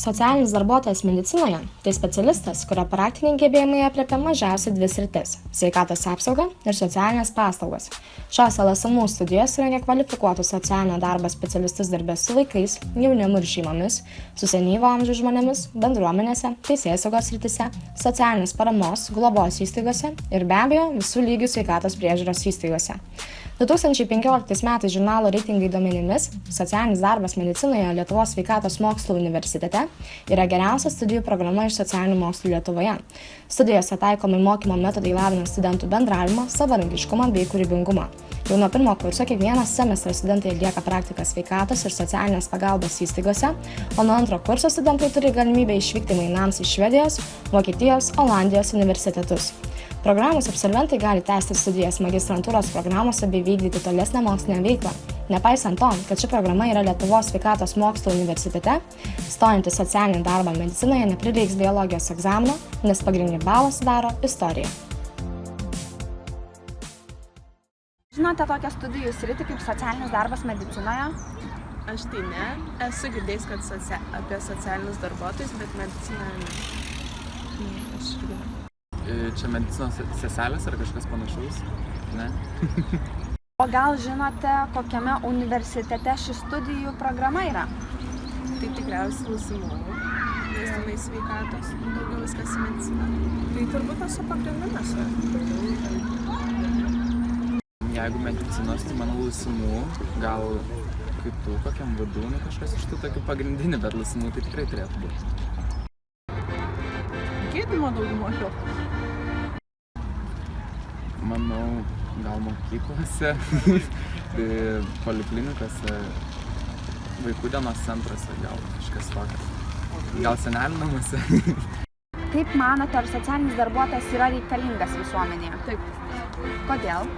Socialinis darbuotojas medicinoje – tai specialistas, kurio praktiniai gebėjimai aprėpia mažiausiai 2 sritis – sveikatos apsauga ir socialinės paslaugos. Šios LSMU studijos rengia kvalifikuotus socialinio darbo specialistus darbę su vaikais, jaunimu ir šeimomis, su senyvo amžiaus žmonėmis, bendruomenėse, teisėsaugos srityse, socialinės paramos, globos įstaigose ir be abejo visų lygių sveikatos priežiūros įstaigose. 2015 metais žurnalo reitingai duomenimis socialinis darbas medicinoje Lietuvos sveikatos mokslų universitete yra geriausia studijų programa iš socialinių mokslų Lietuvoje. Studijose taikomi mokymo metodai lavina studentų bendravimą, savarankiškumą bei kūrybingumą. Jau nuo 1 kurso kiekvieną semestrą studentai atlieka praktiką sveikatos ir socialinės pagalbos įstaigose, o nuo 2 kurso studentai turi galimybę išvykti mainams į Švedijos, Vokietijos, Olandijos universitetus. Programos absolventai gali tęsti studijas magistrantūros programose bei vykdyti tolesnę mokslinę veiklą. Nepaisant to, kad ši programa yra Lietuvos sveikatos mokslų universitete, stojant į socialinį darbą medicinoje neprireiks biologijos egzamino, nes pagrindinį balą sudaro istorija. Žinote tokią studijų sritį kaip socialinis darbas medicinoje? Aš tai ne. Esu girdėjęs, kad apie socialinius darbuotojus, bet medicinoje ne. Aš irgi ne. Čia medicinos seselės ar kažkas panašaus? Ne? O gal žinote, kokiame universitete ši studijų programa yra? Tai tikriausiai LSMU, nes tenai sveikatos, daugiau viskas į mediciną. Tai turbūt esu pagrindinėse. Jeigu medicinos, tai manau LSMU, gal kitų kokiam VDU, kažkas iš tų tokių pagrindinių, bet LSMU tai tikrai turėtų būti. Gydymo daugumą šio. Manau, gal mokyklose, poliklinikose, vaikų dienos centruose, gal kažkas tokio. Gal senelių namuose. Kaip manote, ar socialinis darbuotojas yra reikalingas visuomenėje? Taip. Kodėl?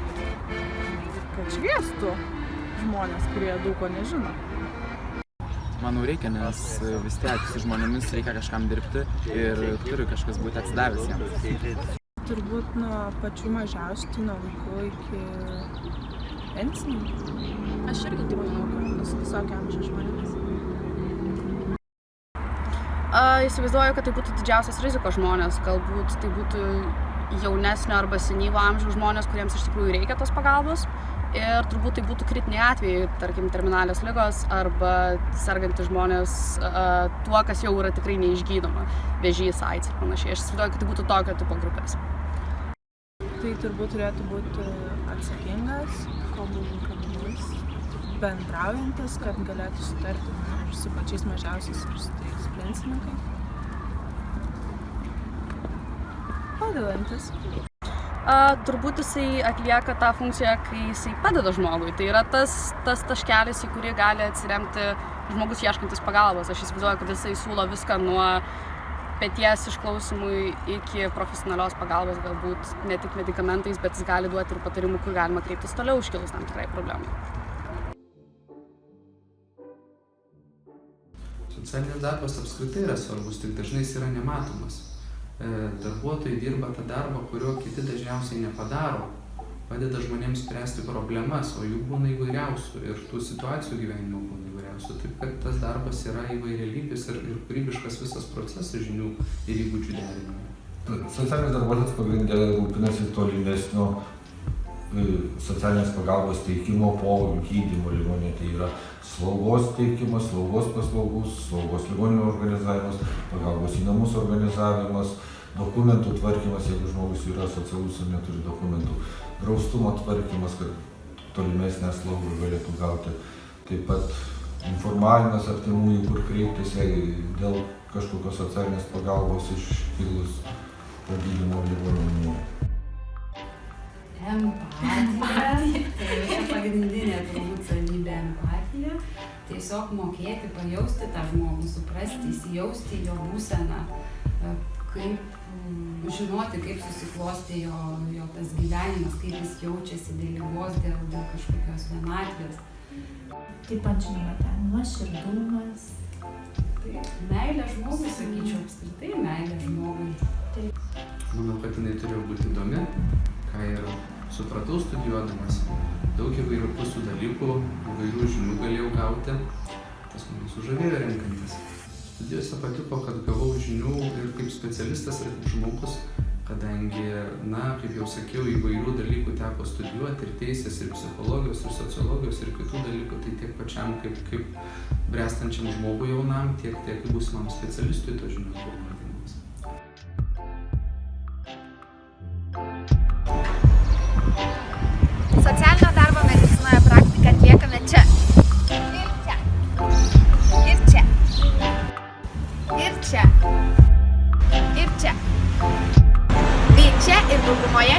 Kad šviestų žmonės, kurie daug ko nežino. Manau reikia, nes vis tiek su žmonėmis reikia kažkam dirbti ir turi kažkas būti atsidavęs jiems. Turbūt nuo pačių mažiausių, nuo vaikų iki pensininkų. Aš irgi taip manau, kad visokio amžiaus žmonėmis. Įsivaizduoju, kad tai būtų didžiausias rizikos žmonės. Galbūt tai būtų jaunesnio arba senyvo amžiaus žmonės, kuriems iš tikrųjų reikia tos pagalbos. Ir turbūt tai būtų kritiniai atvejai, tarkim, terminalios ligos arba sergantys žmonės tuo, kas jau yra tikrai neišgydoma. Vėžys, AIDS ir panašiai. Aš įsivaizduoju, kad tai būtų tokio tipo grupės. Tai turbūt turėtų būti atsakingas, komunikabilus, bendraujantis, kad galėtų sutarti ir su pačiais mažiausiais ir su tais pensininkais. Padedantis. Turbūt jisai atlieka tą funkciją, kai jisai padeda žmogui. Tai yra tas taškelis, į kurį gali atsiremti žmogus ieškantis pagalbos. Aš įsivaizduoju, kad jisai siūlo viską nuo peties išklausimui iki profesionalios pagalbos, galbūt ne tik medikamentais, bet jis gali duoti ir patarimų, kur galima kreiptis toliau iškilus tam tikrai problemai. Socialinis darbas apskritai yra svarbus, tik dažnai jis yra nematomas. Darbuotojai dirba tą darbą, kurio kiti dažniausiai nepadaro, padeda žmonėms spręsti problemas, o jų būna įvairiausių ir tų situacijų gyvenimo būna įvairiausių. Taip, kad tas darbas yra įvairialypis ir kūrybiškas visas procesas žinių ir įgūdžių derinimo. Socialinis darbuotojas pagrindė rūpinasi tolimesnio socialinės pagalbos teikimo po gydymo ligoninėje. Tai yra slaugos teikimas, slaugos paslaugos, slaugos ligoninių organizavimas, pagalbos į namus organizavimas, dokumentų tvarkymas, jeigu žmogus yra socialus ir neturi dokumentų, draustumo tvarkymas, kad tolimesnę slaugą galėtų gauti. Taip pat informavimas artimųjų, kur kreiptis dėl kažkokios socialinės pagalbos iškilus po gydymo ligoninėje. Empatija, tai pagrindinė turbūt savybė empatija. Tiesiog mokėti, pajausti tą žmogų, suprasti, įsijausti jo būseną, kaip žinoti, kaip susiklosti jo tas gyvenimas, kaip jis jaučiasi dėl ligos, dėl kažkokios vienatvės. Taip pat žinoma, ten nuoširdumas. Meilė žmogui, sakyčiau, apskritai meilė žmogui. Taip. Manau, kad jinai turėjo būti įdomi, ką ir supratau studijuodamas. Daug įvairių pusių dalykų, įvairių žinių galėjau gauti. Tas mane sužavėjo renkantis. studijose patiko, kad gavau žinių ir kaip specialistas, ir kaip žmogus, kadangi, na, kaip jau sakiau, įvairių dalykų teko studijuoti, ir teisės, ir psichologijos, ir sociologijos, ir kitų dalykų, tai tiek pačiam kaip bręstančiam žmogui jaunam, tiek būsimam specialistui tos žinios buvo naudingos. Socialinio darbo medicinoje praktiką atliekame čia. Ir čia. Ir čia. Ir čia. Ir čia. Bei čia ir daugumoje